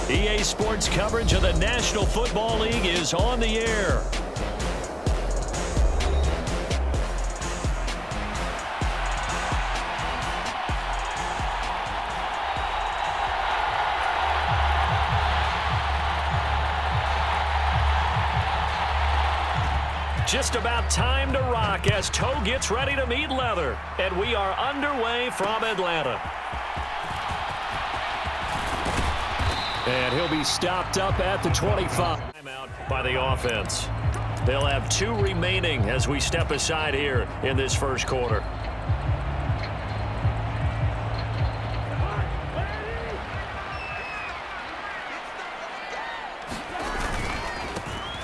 EA Sports coverage of the National Football League is on the air. Just about time to rock as toe gets ready to meet leather. And we are underway from Atlanta. And he'll be stopped up at the 25. Timeout by the offense. They'll have 2 remaining as we step aside here in this first quarter.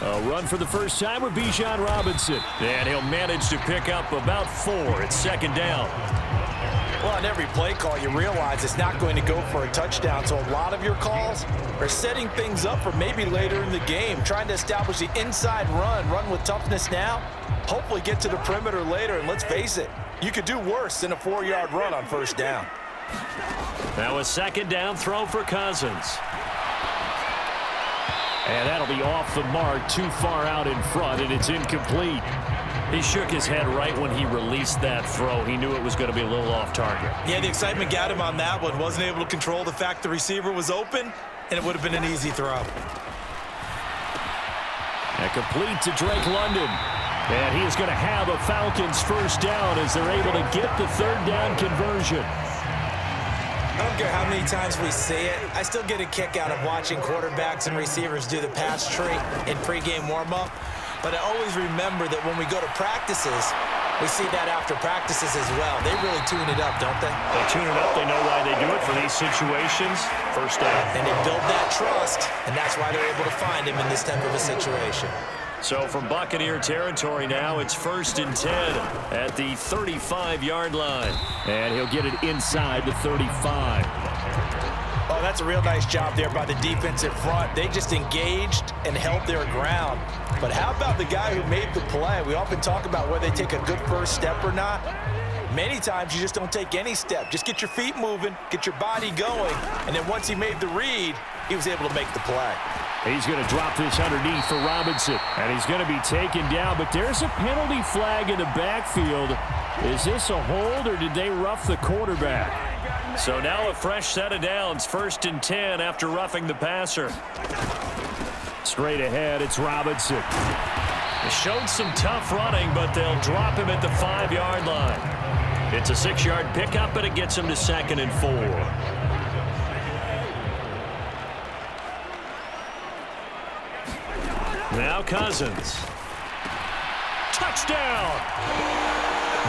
A run for the first time with Bijan Robinson. And he'll manage to pick up about 4. It's second down. Well, on every play call, you realize it's not going to go for a touchdown. So a lot of your calls are setting things up for maybe later in the game, trying to establish the inside run with toughness now, hopefully get to the perimeter later. And let's face it, you could do worse than a 4-yard run on first down. Now a second down throw for Cousins. And that'll be off the mark, too far out in front, and it's incomplete. He shook his head right when he released that throw. He knew it was going to be a little off target. Yeah, the excitement got him on that one. Wasn't able to control the fact the receiver was open, and it would have been an easy throw. And complete to Drake London. And he is going to have a Falcons first down as they're able to get the third down conversion. I don't care how many times we see it. I still get a kick out of watching quarterbacks and receivers do the pass tree in pregame warm-up. But I always remember that when we go to practices, we see that after practices as well. They really tune it up, don't they? They tune it up. They know why they do it for these situations. First down. And they build that trust, and that's why they're able to find him in this type of a situation. So from Buccaneer territory now, it's 1st and 10 at the 35-yard line. And he'll get it inside the 35. Oh, that's a real nice job there by the defensive front. They just engaged and held their ground. But how about the guy who made the play? We often talk about whether they take a good first step or not. Many times you just don't take any step. Just get your feet moving, get your body going, and then once he made the read, he was able to make the play. He's going to drop this underneath for Robinson, and he's going to be taken down. But there's a penalty flag in the backfield. Is this a hold, or did they rough the quarterback? So now a fresh set of downs, 1st and 10 after roughing the passer. Straight ahead, it's Robinson. They showed some tough running, but they'll drop him at the 5-yard line. It's a 6-yard pickup, but it gets him to 2nd and 4. Now Cousins. Touchdown!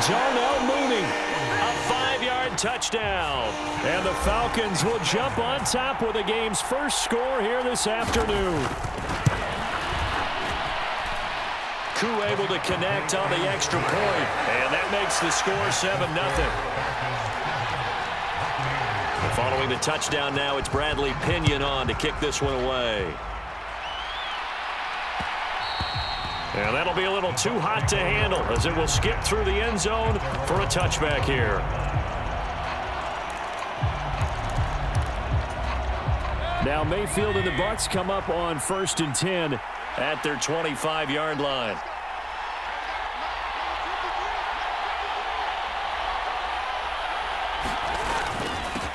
Darnell Mooney. A 5-yard touchdown. And the Falcons will jump on top with the game's first score here this afternoon. Koo able to connect on the extra point. And that makes the score 7-0. Following the touchdown now, it's Bradley Pinion on to kick this one away. And that'll be a little too hot to handle as it will skip through the end zone for a touchback here. Now Mayfield and the Bucs come up on 1st and 10 at their 25-yard line.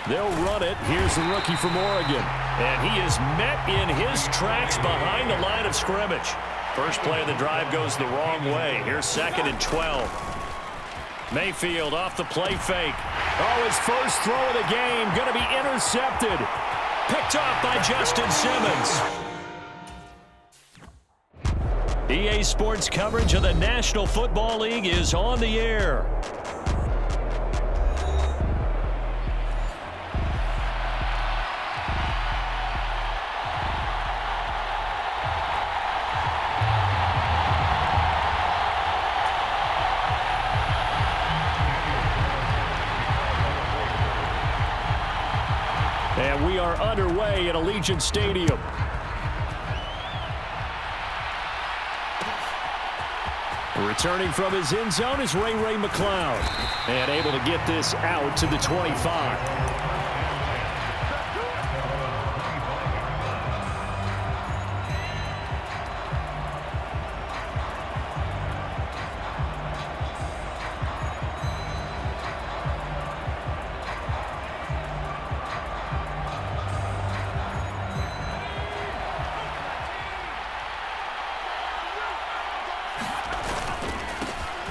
They'll run it. Here's the rookie from Oregon. And he is met in his tracks behind the line of scrimmage. First play of the drive goes the wrong way. Here's 2nd and 12. Mayfield off the play fake. Oh, his first throw of the game going to be intercepted. Picked off by Justin Simmons. EA Sports coverage of the National Football League is on the air. And we are underway at Allegiant Stadium. Returning from his end zone is Ray McCloud. And able to get this out to the 25.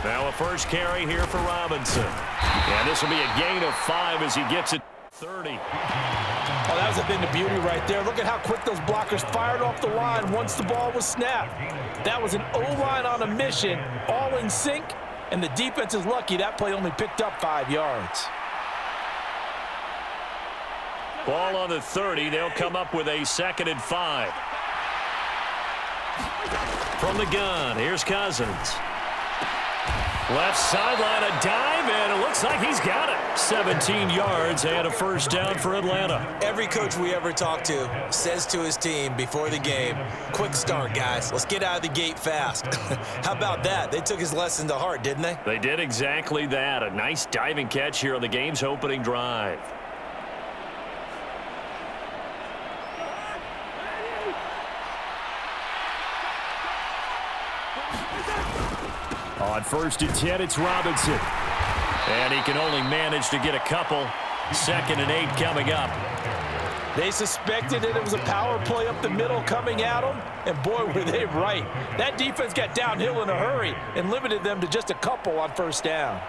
Now a first carry here for Robinson. And this will be a gain of 5 as he gets it 30. Oh, that was a thing of beauty right there. Look at how quick those blockers fired off the line once the ball was snapped. That was an O-line on a mission, all in sync, and the defense is lucky that play only picked up 5 yards. Ball on the 30. They'll come up with a 2nd and 5. From the gun, here's Cousins. Left sideline, a dive, and it looks like he's got it. 17 yards and a first down for Atlanta. Every coach we ever talk to says to his team before the game, quick start, guys. Let's get out of the gate fast. How about that? They took his lesson to heart, didn't they? They did exactly that. A nice diving catch here on the game's opening drive. On 1st and 10, it's Robinson. And he can only manage to get a couple. 2nd and 8 coming up. They suspected that it was a power play up the middle coming at them, and boy, were they right. That defense got downhill in a hurry and limited them to just a couple on 1st down.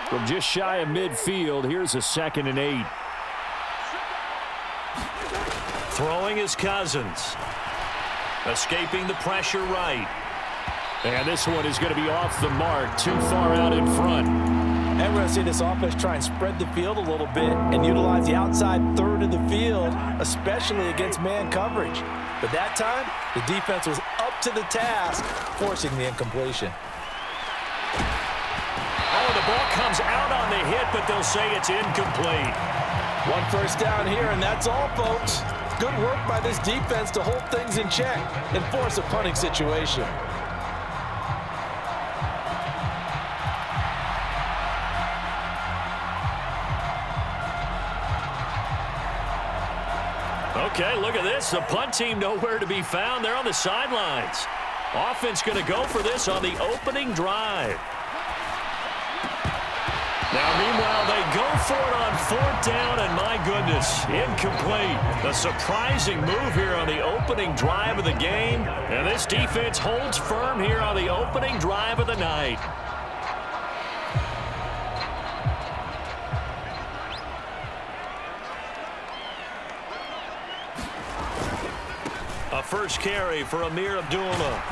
From just shy of midfield, here's a 2nd and 8. Throwing is Cousins. Escaping the pressure right. And this one is going to be off the mark, too far out in front. And we're going to see this offense try and spread the field a little bit and utilize the outside third of the field, especially against man coverage. But that time, the defense was up to the task, forcing the incompletion. Oh, the ball comes out on the hit, but they'll say it's incomplete. 1 first down here, and that's all, folks. Good work by this defense to hold things in check and force a punting situation. Okay, look at this. The punt team nowhere to be found. They're on the sidelines. Offense going to go for this on the opening drive. Now, meanwhile, they go for it on 4th down, and my goodness, incomplete. A surprising move here on the opening drive of the game, and this defense holds firm here on the opening drive of the night. A first carry for Amir Abdullah.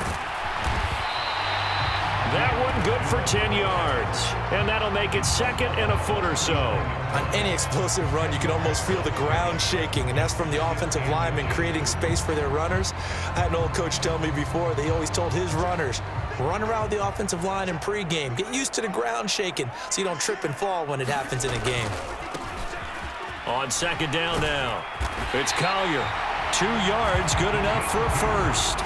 That one good for 10 yards. And that'll make it 2nd and a foot or so. On any explosive run, you can almost feel the ground shaking, and that's from the offensive linemen creating space for their runners. I had an old coach tell me before, they always told his runners, run around the offensive line in pregame. Get used to the ground shaking so you don't trip and fall when it happens in a game. On 2nd down now, it's Collier. 2 yards, good enough for a first.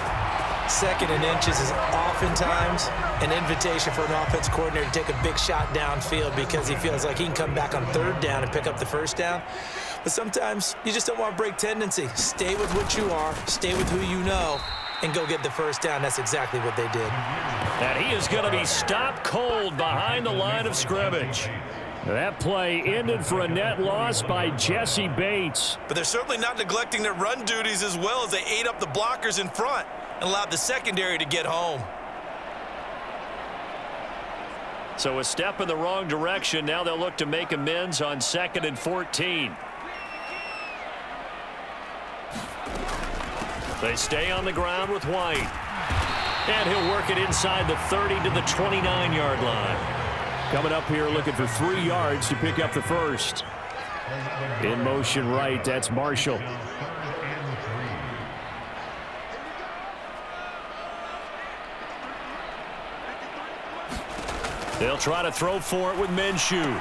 2nd and inches is oftentimes an invitation for an offense coordinator to take a big shot downfield because he feels like he can come back on 3rd down and pick up the first down. But sometimes you just don't want to break tendency. Stay with what you are, stay with who you know, and go get the first down. That's exactly what they did. And he is going to be stopped cold behind the line of scrimmage. That play ended for a net loss by Jesse Bates. But they're certainly not neglecting their run duties as well as they ate up the blockers in front and allowed the secondary to get home. So a step in the wrong direction. Now they'll look to make amends on 2nd and 14. They stay on the ground with White. And he'll work it inside the 30 to the 29-yard line. Coming up here looking for 3 yards to pick up the first. In motion right, that's Marshall. They'll try to throw for it with Minshew.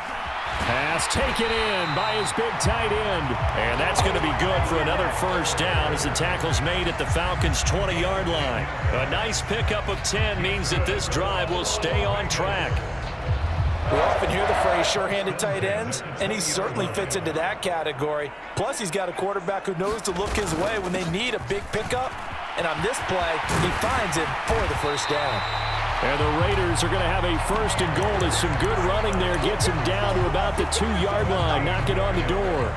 Pass taken in by his big tight end. And that's going to be good for another first down as the tackle's made at the Falcons' 20-yard line. A nice pickup of 10 means that this drive will stay on track. We often hear the phrase sure-handed tight ends, and he certainly fits into that category. Plus, he's got a quarterback who knows to look his way when they need a big pickup. And on this play, he finds him for the first down. And the Raiders are going to have a 1st and goal as some good running there gets him down to about the 2-yard line. Knock it on the door.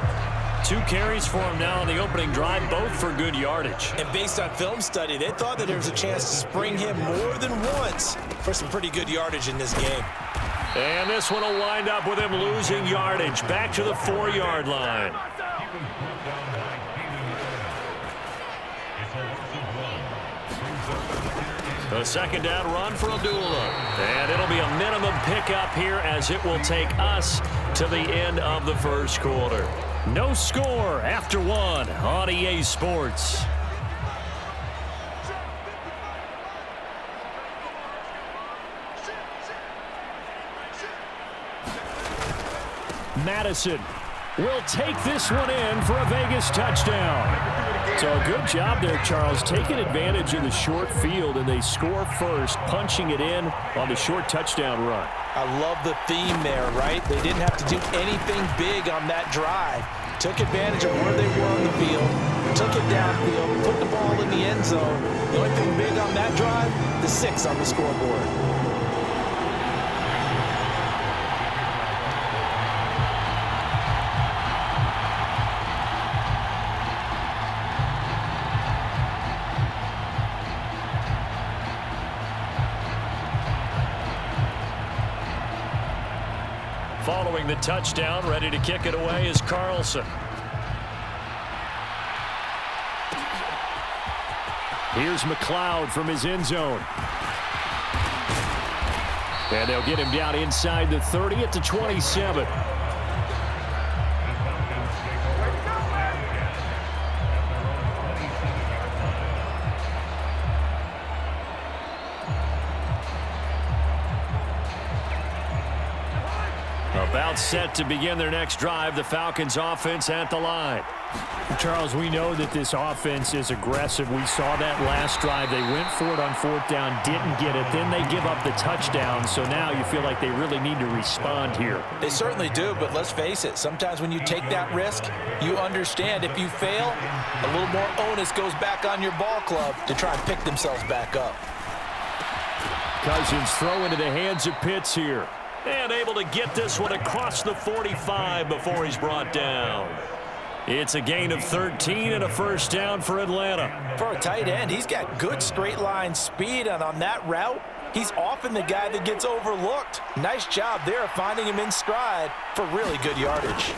2 carries for him now on the opening drive, both for good yardage. And based on film study, they thought that there was a chance to spring him more than once for some pretty good yardage in this game. And this one will wind up with him losing yardage back to the 4-yard line. A second down run for Abdullah. And it'll be a minimum pickup here as it will take us to the end of the first quarter. No score after 1 on EA Sports. Madison will take this one in for a Vegas touchdown. So a good job there, Charles, taking advantage of the short field, and they score first, punching it in on the short touchdown run. I love the theme there, right? They didn't have to do anything big on that drive. Took advantage of where they were on the field, took it downfield, put the ball in the end zone. The only thing big on that drive, the 6 on the scoreboard. Following the touchdown, ready to kick it away is Carlson. Here's McLeod from his end zone. And they'll get him down inside the 30 at the 27. About set to begin their next drive, the Falcons offense at the line. Charles, we know that this offense is aggressive. We saw that last drive. They went for it on 4th down, didn't get it. Then they give up the touchdown. So now you feel like they really need to respond here. They certainly do, but let's face it. Sometimes when you take that risk, you understand if you fail, a little more onus goes back on your ball club to try and pick themselves back up. Cousins throw into the hands of Pitts here. And able to get this one across the 45 before he's brought down. It's a gain of 13 and a first down for Atlanta. For a tight end, he's got good straight line speed, and on that route, he's often the guy that gets overlooked. Nice job there of finding him in stride for really good yardage.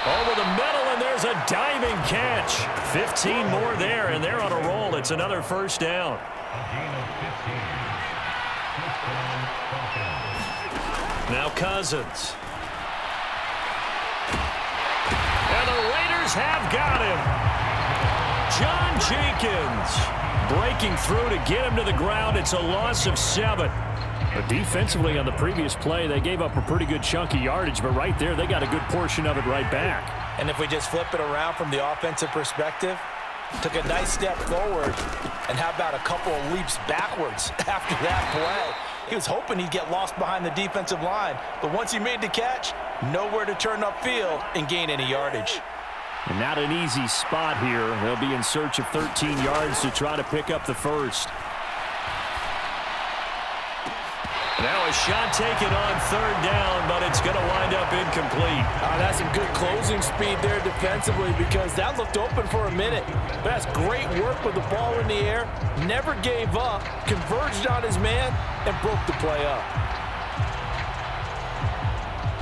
Over the middle, and there's a diving catch. 15 more there, and they're on a roll. It's another first down. Now Cousins. And the Raiders have got him. John Jenkins breaking through to get him to the ground. It's a loss of 7. But defensively on the previous play, they gave up a pretty good chunk of yardage, but right there, they got a good portion of it right back. And if we just flip it around from the offensive perspective, took a nice step forward, and how about a couple of leaps backwards after that play? He was hoping he'd get lost behind the defensive line, but once he made the catch, nowhere to turn upfield and gain any yardage. And not an easy spot here. They'll be in search of 13 yards to try to pick up the first. Now a shot taken on 3rd down, but it's going to wind up incomplete. That's some good closing speed there defensively, because that looked open for a minute. That's great work with the ball in the air. Never gave up, converged on his man, and broke the play up.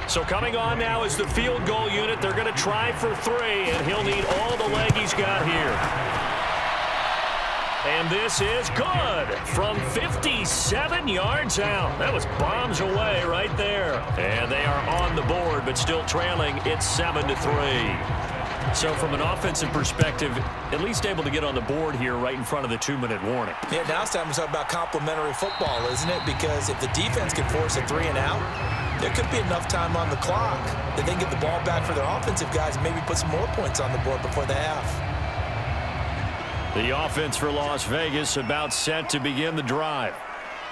So coming on now is the field goal unit. They're going to try for 3, and he'll need all the leg he's got here. And this is good from 57 yards out. That was bombs away right there. And they are on the board, but still trailing. It's 7-3. So from an offensive perspective, at least able to get on the board here right in front of the 2-minute warning. Yeah, now it's time to talk about complementary football, isn't it? Because if the defense can force a 3 and out, there could be enough time on the clock that they can get the ball back for their offensive guys and maybe put some more points on the board before the half. The offense for Las Vegas about set to begin the drive.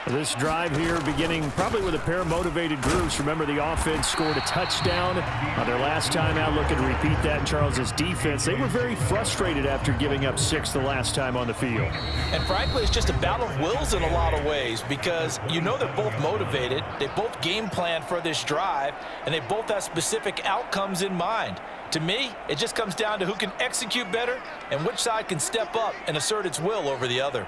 This drive here beginning probably with a pair of motivated groups. Remember, the offense scored a touchdown on their last time out. Looking to repeat that in Charles's defense. They were very frustrated after giving up 6 the last time on the field. And frankly, it's just a battle of wills in a lot of ways because you know they're both motivated. They both game plan for this drive, and they both have specific outcomes in mind. To me, it just comes down to who can execute better and which side can step up and assert its will over the other.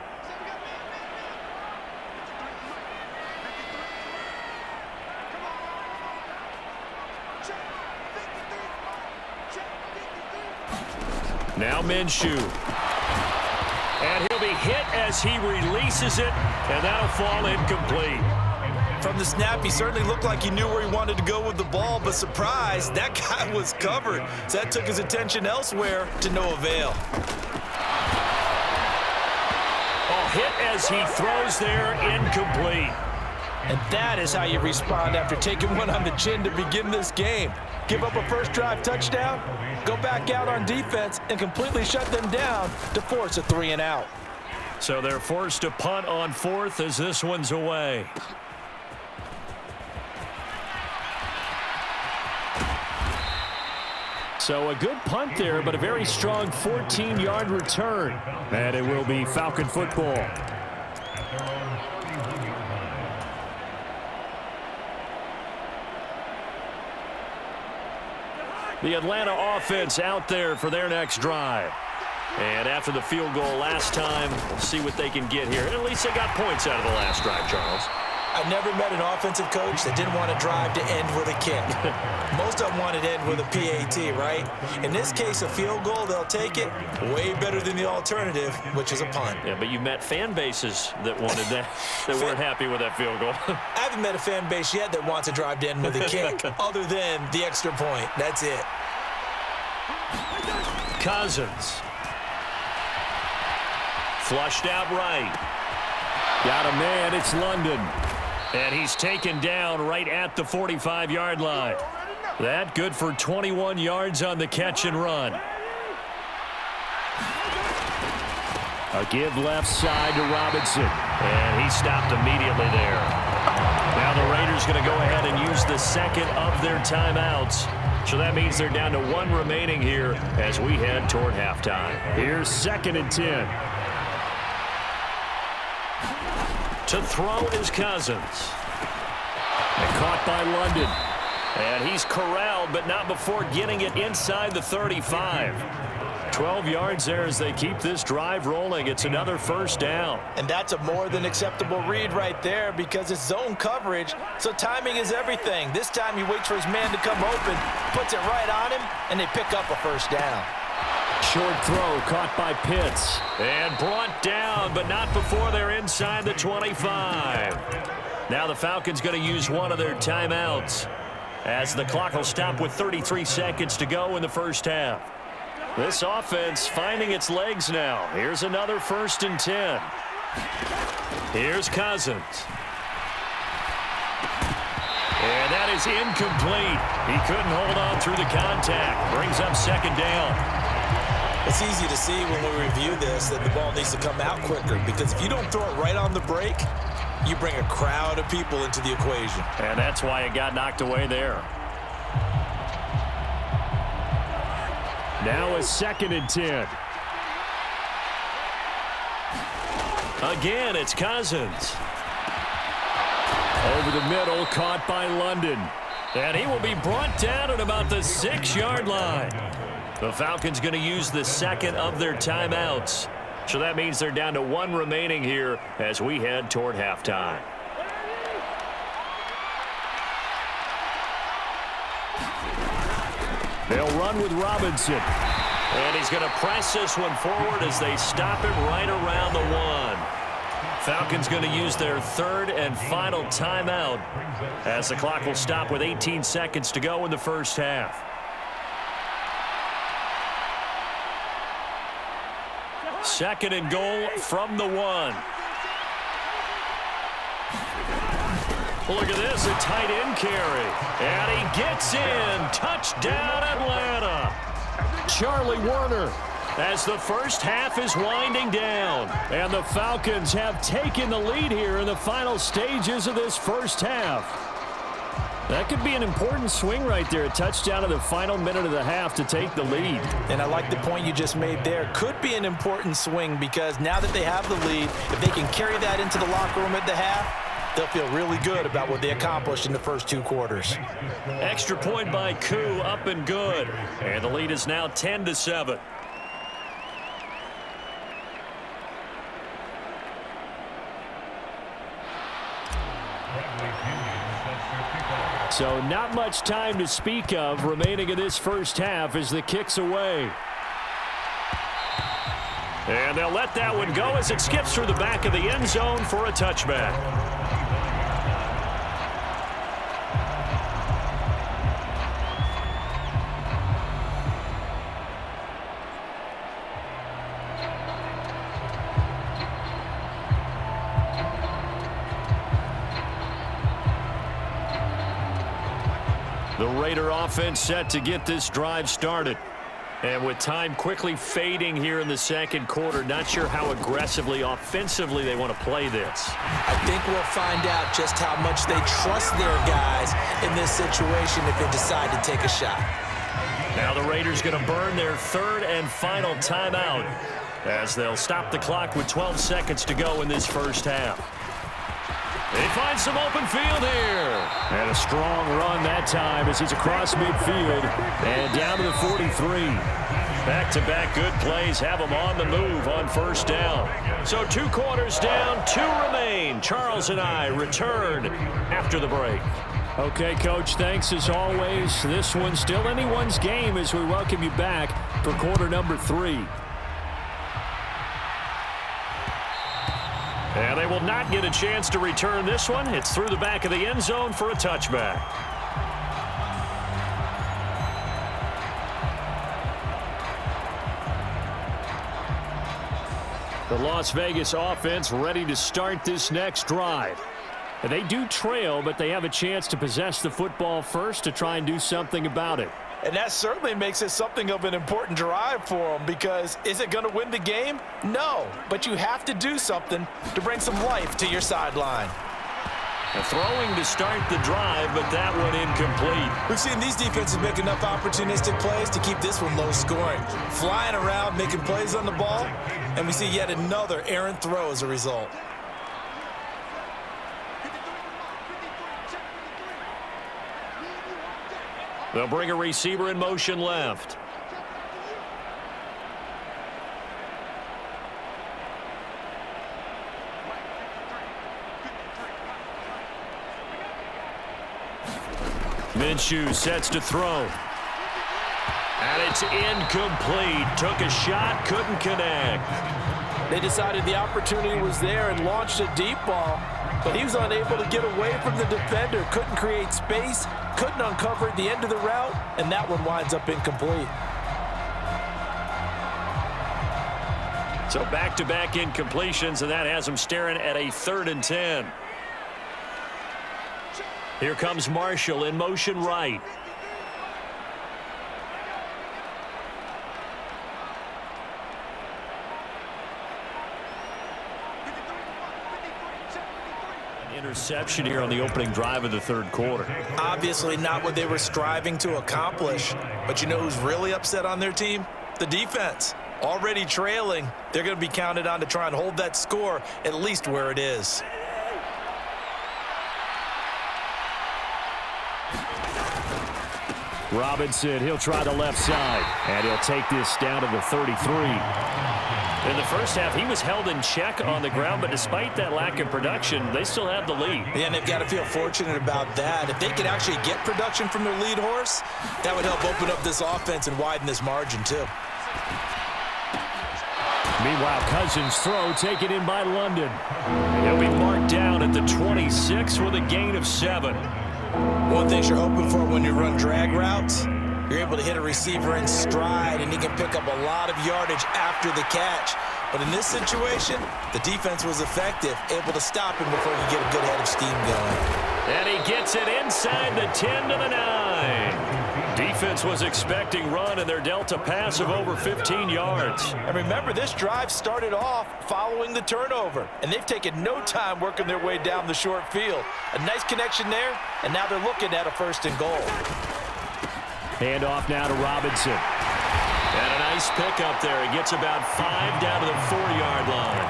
Now Minshew. And he'll be hit as he releases it, and that'll fall incomplete. From the snap, he certainly looked like he knew where he wanted to go with the ball, but surprise, that guy was covered. So that took his attention elsewhere to no avail. Oh, hit as he throws there, incomplete. And that is how you respond after taking one on the chin to begin this game. Give up a first drive touchdown, go back out on defense, and completely shut them down to force a 3-and-out. So they're forced to punt on 4th as this one's away. So a good punt there, but a very strong 14-yard return. And it will be Falcon football. The Atlanta offense out there for their next drive. And after the field goal last time, we'll see what they can get here. And at least they got points out of the last drive, Charles. I've never met an offensive coach that didn't want to drive to end with a kick. Most of them wanted to end with a PAT, right? In this case, a field goal, they'll take it. Way better than the alternative, which is a punt. Yeah, but you've met fan bases that wanted that, that weren't happy with that field goal. I haven't met a fan base yet that wants to drive to end with a kick, other than the extra point. That's it. Cousins. Flushed out right. Got a man, it's London. And he's taken down right at the 45-yard line. That good for 21 yards on the catch and run. A give left side to Robinson. And he stopped immediately there. Now the Raiders going to go ahead and use the second of their timeouts. So that means they're down to 1 remaining here as we head toward halftime. Here's 2nd and 10. To throw is Cousins. And caught by London. And he's corralled, but not before getting it inside the 35. 12 yards there as they keep this drive rolling. It's another first down. And that's a more than acceptable read right there because it's zone coverage, so timing is everything. This time he waits for his man to come open, puts it right on him, and they pick up a first down. Short throw caught by Pitts. And brought down, but not before they're inside the 25. Now the Falcons going to use one of their timeouts as the clock will stop with 33 seconds to go in the first half. This offense finding its legs now. Here's another 1st and 10. Here's Cousins. And that is incomplete. He couldn't hold on through the contact. Brings up 2nd down. It's easy to see when we review this that the ball needs to come out quicker because if you don't throw it right on the break, you bring a crowd of people into the equation. And that's why it got knocked away there. Now a 2nd and 10. Again, it's Cousins. Over the middle, caught by London. And he will be brought down at about the 6-yard line. The Falcons going to use the second of their timeouts. So that means they're down to 1 remaining here as we head toward halftime. They'll run with Robinson. And he's going to press this one forward as they stop him right around the 1. Falcons going to use their 3rd and final timeout as the clock will stop with 18 seconds to go in the first half. Second and goal from the 1. Look at this, a tight end carry. And he gets in. Touchdown, Atlanta. Charlie Warner as the first half is winding down. And the Falcons have taken the lead here in the final stages of this first half. That could be an important swing right there. A touchdown in the final minute of the half to take the lead. And I like the point you just made there. Could be an important swing because now that they have the lead, if they can carry that into the locker room at the half, they'll feel really good about what they accomplished in the first 2 quarters. Extra point by Koo, up and good. And the lead is now 10-7. So not much time to speak of remaining in this first half as the kick's away. And they'll let that one go as it skips through the back of the end zone for a touchback. The Raider offense set to get this drive started. And with time quickly fading here in the second quarter, not sure how aggressively, offensively they want to play this. I think we'll find out just how much they trust their guys in this situation if they decide to take a shot. Now the Raiders going to burn their third and final timeout as they'll stop the clock with 12 seconds to go in this first half. They find some open field here. And a strong run that time as he's across midfield and down to the 43. Back-to-back good plays have them on the move on first down. So 2 quarters down, 2 remain. Charles and I return after the break. Okay, Coach, thanks as always. This one's still anyone's game as we welcome you back for quarter number 3. And they will not get a chance to return this one. It's through the back of the end zone for a touchback. The Las Vegas offense ready to start this next drive. And they do trail, but they have a chance to possess the football first to try and do something about it. And that certainly makes it something of an important drive for them because is it going to win the game? No, but you have to do something to bring some life to your sideline. Throwing to start the drive, but that one incomplete. We've seen these defenses make enough opportunistic plays to keep this one low scoring. Flying around, making plays on the ball, and we see yet another errant throw as a result. They'll bring a receiver in motion left. Minshew sets to throw. And it's incomplete. Took a shot, couldn't connect. They decided the opportunity was there and launched a deep ball, but he was unable to get away from the defender, couldn't create space, couldn't uncover the end of the route, and that one winds up incomplete. So back-to-back incompletions, and that has them staring at a 3rd and 10. Here comes Marshall in motion right. Interception here on the opening drive of the 3rd quarter. Obviously not what they were striving to accomplish, but you know who's really upset on their team? The defense. Already trailing, they're going to be counted on to try and hold that score at least where it is. Robinson, he'll try the left side, and he'll take this down to the 33. In the first half, he was held in check on the ground, but despite that lack of production, they still have the lead. Yeah, and they've got to feel fortunate about that. If they could actually get production from their lead horse, that would help open up this offense and widen this margin too. Meanwhile, Cousins' throw taken in by London. He'll be marked down at the 26 with a gain of 7. One thing you're hoping for when you run drag routes, you're able to hit a receiver in stride, and he can pick up a lot of yardage after the catch. But in this situation, the defense was effective, able to stop him before he get a good head of steam going. And he gets it inside the 10 to the 9. Defense was expecting run, and they're dealt a pass of over 15 yards. And remember, this drive started off following the turnover, and they've taken no time working their way down the short field. A nice connection there, and now they're looking at a 1st and goal. Hand off now to Robinson. And a nice pickup there. He gets about 5 down to the 4-yard line.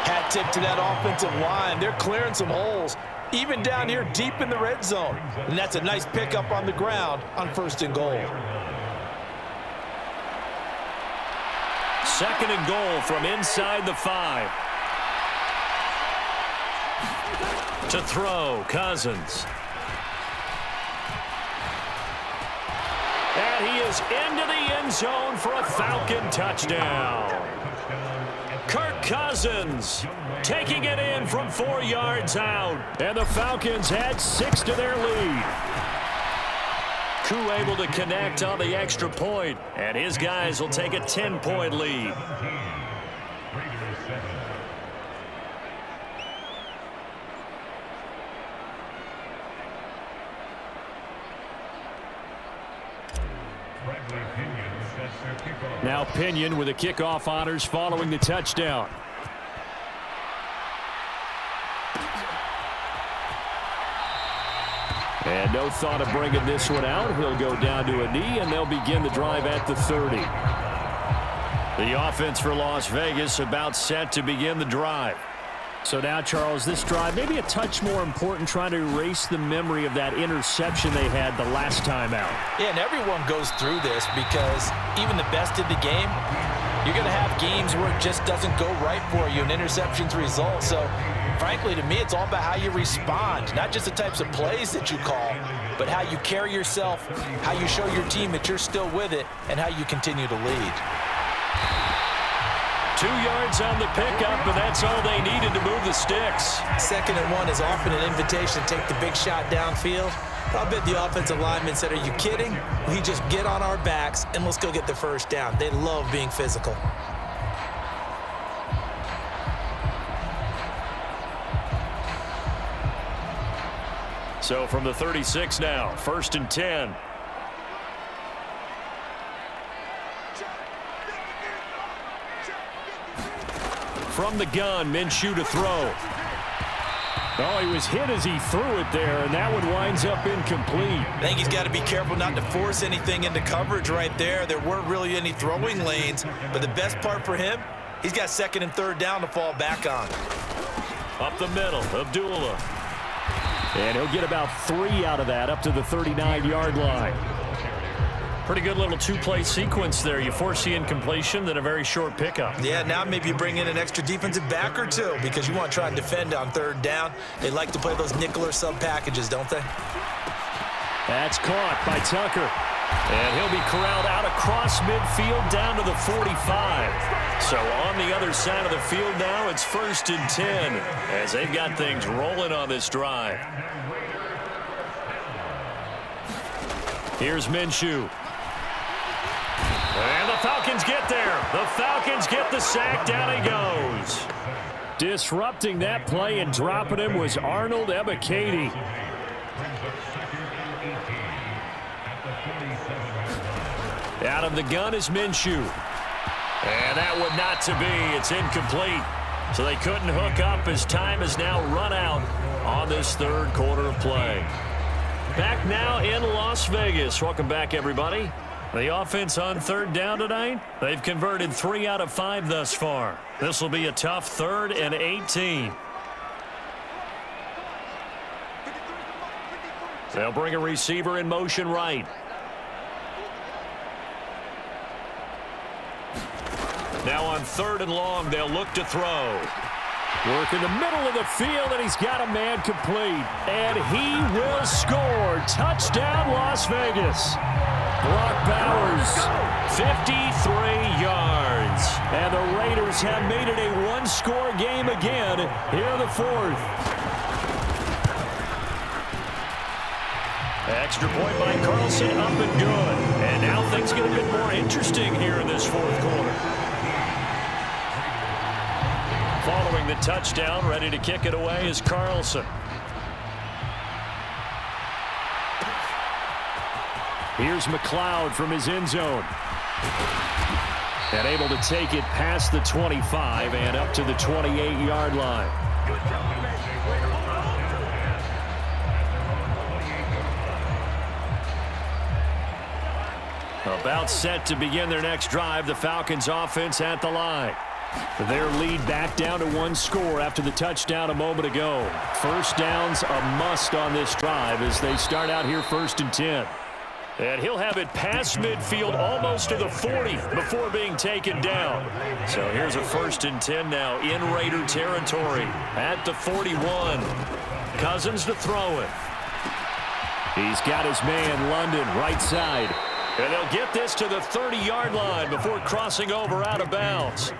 Hat tip to that offensive line. They're clearing some holes, even down here deep in the red zone. And that's a nice pickup on the ground on 1st and goal. 2nd and goal from inside the 5. To throw, Cousins. And he is into the end zone for a Falcon touchdown. Kirk Cousins taking it in from 4 yards out. And the Falcons add 6 to their lead. Koo able to connect on the extra point, and his guys will take a 10-point lead. Now Pinion with the kickoff honors following the touchdown. And no thought of bringing this one out. He'll go down to a knee, and they'll begin the drive at the 30. The offense for Las Vegas about set to begin the drive. So now, Charles, this drive maybe a touch more important, trying to erase the memory of that interception they had the last time out. Yeah, and everyone goes through this because even the best in the game, you're going to have games where it just doesn't go right for you, and interceptions result. So, frankly, to me, it's all about how you respond, not just the types of plays that you call, but how you carry yourself, how you show your team that you're still with it, and how you continue to lead. 2 yards on the pickup, and that's all they needed to move the sticks. 2nd and 1 is often an invitation to take the big shot downfield. I bet the offensive lineman said, "Are you kidding? We just get on our backs and let's go get the 1st down." They love being physical. So from the 36 now, 1st and 10. From the gun, Minshew to throw. Oh, he was hit as he threw it there, and that one winds up incomplete. I think he's got to be careful not to force anything into coverage right there. There weren't really any throwing lanes, but the best part for him, he's got 2nd and 3rd down to fall back on. Up the middle, Abdullah. And he'll get about 3 out of that, up to the 39-yard line. Pretty good little 2-play sequence there. You force the incompletion, then a very short pickup. Yeah, now maybe you bring in an extra defensive back or 2 because you want to try and defend on 3rd down. They like to play those nickel or sub packages, don't they? That's caught by Tucker. And he'll be corralled out across midfield down to the 45. So on the other side of the field now, it's 1st and 10 as they've got things rolling on this drive. Here's Minshew. And the Falcons get there. The Falcons get the sack. Down he goes. Disrupting that play and dropping him was Arnold Ebiketie. Out of the gun is Minshew. And that would not to be. It's incomplete. So they couldn't hook up as time has now run out on this 3rd quarter of play. Back now in Las Vegas. Welcome back, everybody. The offense on 3rd down tonight, they've converted 3 out of 5 thus far. This will be a tough 3rd and 18. They'll bring a receiver in motion right. Now on 3rd and long, they'll look to throw. Work in the middle of the field, and he's got a man complete. And he will score. Touchdown, Las Vegas. Brock Bowers, 53 yards. And the Raiders have made it a 1-score game again here in the 4th. Extra point by Carlson, up and good. And now things get a bit more interesting here in this 4th quarter. Following the touchdown, ready to kick it away is Carlson. Here's McLeod from his end zone. And able to take it past the 25 and up to the 28-yard line. About set to begin their next drive. The Falcons offense at the line. Their lead back down to one score after the touchdown a moment ago. First down's a must on this drive as they start out here 1st and 10. And he'll have it past midfield almost to the 40 before being taken down. So here's a 1st and 10 now in Raider territory at the 41. Cousins to throw it. He's got his man London right side. And they'll get this to the 30-yard line before crossing over out of bounds.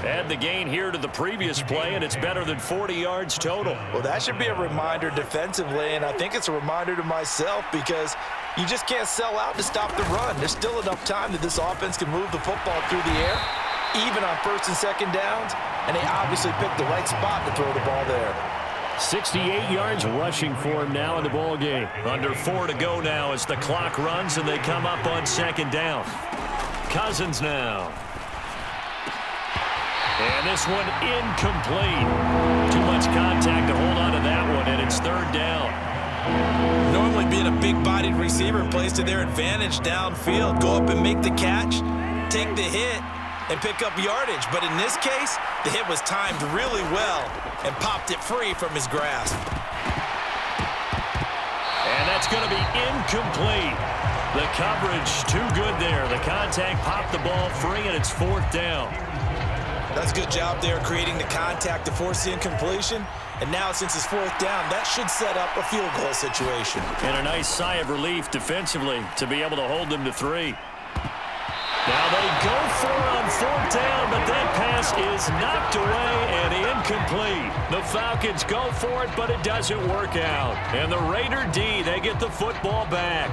Add the gain here to the previous play, and it's better than 40 yards total. Well, that should be a reminder defensively, and I think it's a reminder to myself because you just can't sell out to stop the run. There's still enough time that this offense can move the football through the air, even on 1st and 2nd downs, and they obviously picked the right spot to throw the ball there. 68 yards rushing for him now in the ball game. Under 4 to go now as the clock runs and they come up on 2nd down. Cousins now. And this one incomplete. Too much contact to hold on to that one, and it's 3rd down. Normally being a big-bodied receiver plays to their advantage downfield. Go up and make the catch, take the hit, and pick up yardage. But in this case, the hit was timed really well and popped it free from his grasp. And that's going to be incomplete. The coverage too good there. The contact popped the ball free, and it's 4th down. That's a good job there creating the contact to force the incompletion. And now since it's 4th down, that should set up a field goal situation. And a nice sigh of relief defensively to be able to hold them to 3. Now they go for it on 4th down, but that pass is knocked away and incomplete. The Falcons go for it, but it doesn't work out. And the Raider D, they get the football back.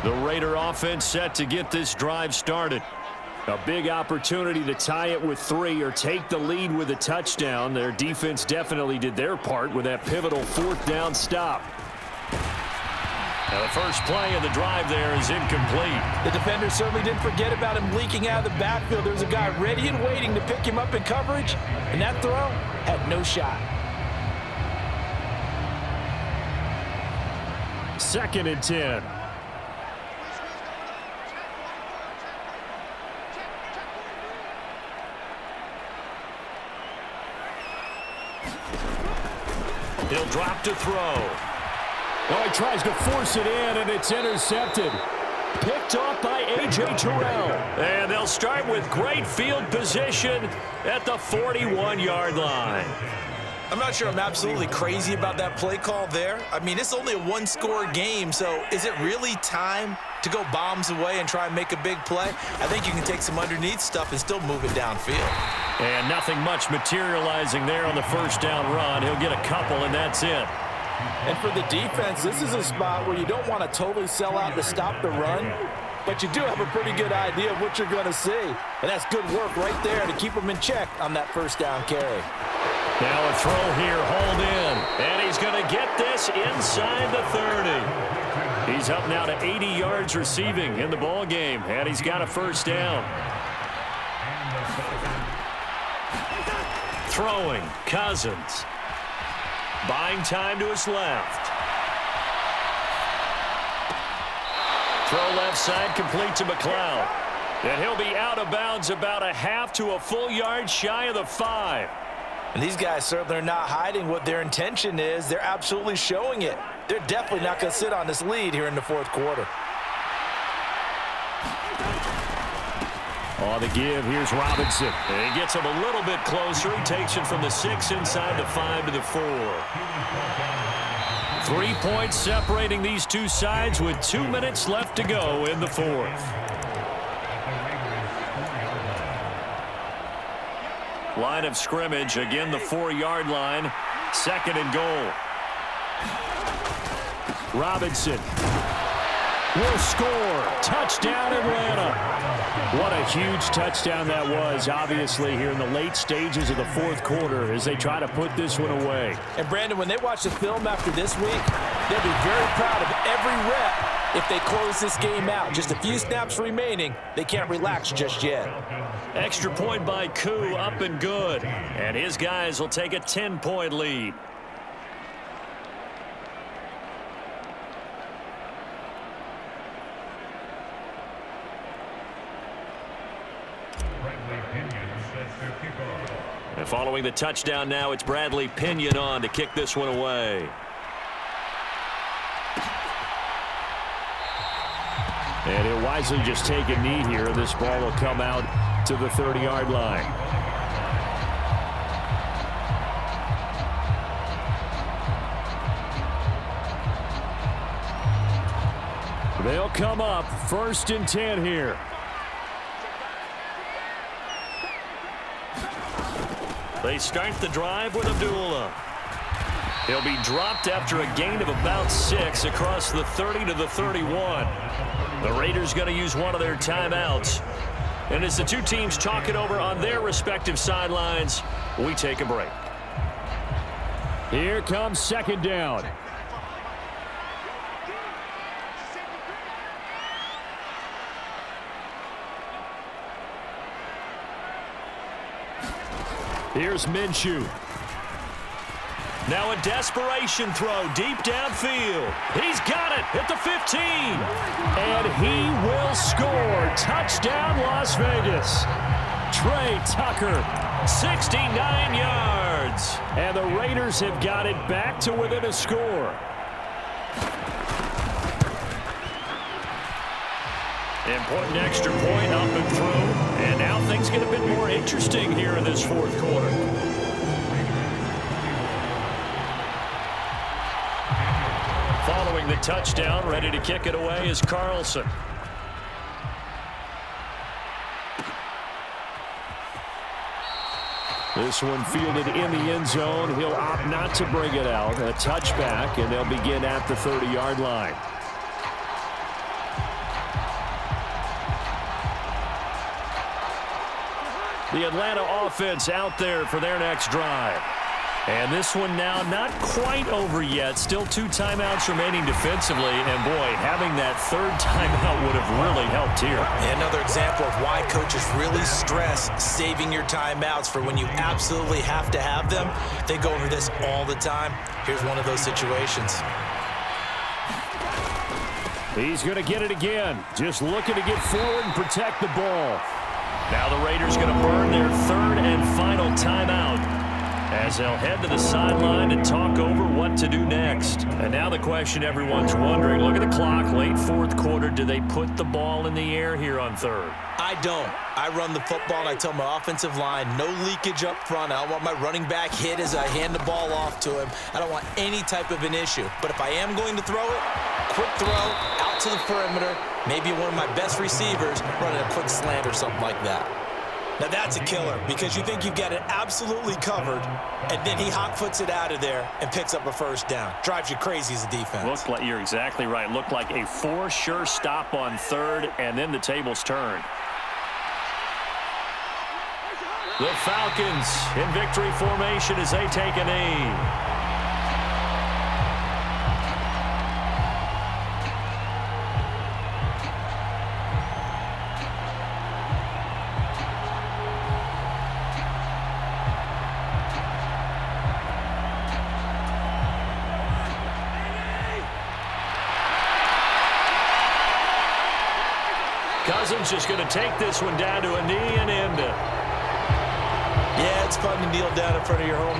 The Raider offense set to get this drive started. A big opportunity to tie it with 3 or take the lead with a touchdown. Their defense definitely did their part with that pivotal 4th down stop. Now the first play of the drive there is incomplete. The defender certainly didn't forget about him leaking out of the backfield. There was a guy ready and waiting to pick him up in coverage, and that throw had no shot. 2nd and 10. He'll drop to throw. Oh, he tries to force it in, and it's intercepted. Picked off by A.J. Terrell. And they'll start with great field position at the 41-yard line. I'm not sure I'm absolutely crazy about that play call there. I mean, it's only a one-score game, so is it really time to go bombs away and try and make a big play? I think you can take some underneath stuff and still move it downfield. And nothing much materializing there on the 1st down run. He'll get a couple, and that's it. And for the defense, this is a spot where you don't want to totally sell out to stop the run, but you do have a pretty good idea of what you're going to see. And that's good work right there to keep them in check on that 1st down carry. Now a throw here, hauled in, and he's going to get this inside the 30. He's up now to 80 yards receiving in the ball game, and he's got a 1st down. Throwing, Cousins. Buying time to his left. Throw left side, complete to McLeod. And he'll be out of bounds about a half to a full yard shy of the 5. And these guys certainly are not hiding what their intention is. They're absolutely showing it. They're definitely not going to sit on this lead here in the 4th quarter. On the give, here's Robinson. And he gets him a little bit closer. He takes it from the 6 inside the 5 to the 4. 3 points separating these two sides with 2 minutes left to go in the 4th. Line of scrimmage, again the 4-yard line. 2nd and goal. Robinson. will score. Touchdown, Atlanta. What a huge touchdown that was, obviously, here in the late stages of the fourth quarter as they try to put this one away. And, Brandon, when they watch the film after this week, they'll be very proud of every rep if they close this game out. Just a few snaps remaining. They can't relax just yet. Extra point by Koo, up and good. And his guys will take a 10-point lead. And following the touchdown now, it's Bradley Pinion on to kick this one away. And he'll wisely just take a knee here. This ball will come out to the 30-yard line. They'll come up 1st and 10 here. They start the drive with Abdullah. He'll be dropped after a gain of about 6 across the 30 to the 31. The Raiders going to use one of their timeouts. And as the two teams talk it over on their respective sidelines, we take a break. Here comes 2nd down. Here's Minshew. Now a desperation throw deep downfield. He's got it at the 15. And he will score. Touchdown, Las Vegas. Trey Tucker, 69 yards. And the Raiders have got it back to within a score. Important extra point up and through. And now things get a bit more interesting here in this fourth quarter. Following the touchdown, ready to kick it away is Carlson. This one fielded in the end zone. He'll opt not to bring it out. A touchback, and they'll begin at the 30-yard line. The Atlanta offense out there for their next drive. And this one now not quite over yet. Still 2 timeouts remaining defensively. And, boy, having that 3rd timeout would have really helped here. Another example of why coaches really stress saving your timeouts for when you absolutely have to have them. They go over this all the time. Here's one of those situations. He's going to get it again. Just looking to get forward and protect the ball. Now the Raiders going to burn their 3rd and final timeout as they'll head to the sideline and talk over what to do next. And now the question everyone's wondering, look at the clock, late fourth quarter, do they put the ball in the air here on 3rd? I don't. I run the football and I tell my offensive line, no leakage up front. I don't want my running back hit as I hand the ball off to him. I don't want any type of an issue. But if I am going to throw it, quick throw, out to the perimeter, maybe one of my best receivers running a quick slant or something like that. Now that's a killer because you think you've got it absolutely covered, and then he hot-foots it out of there and picks up a 1st down. Drives you crazy as a defense. Looked like, you're exactly right. Looked like a for-sure stop on 3rd, and then the tables turned. The Falcons in victory formation as they take a knee. Cousins just going to take this one down to a knee and end it. Yeah, it's fun to kneel down in front of your home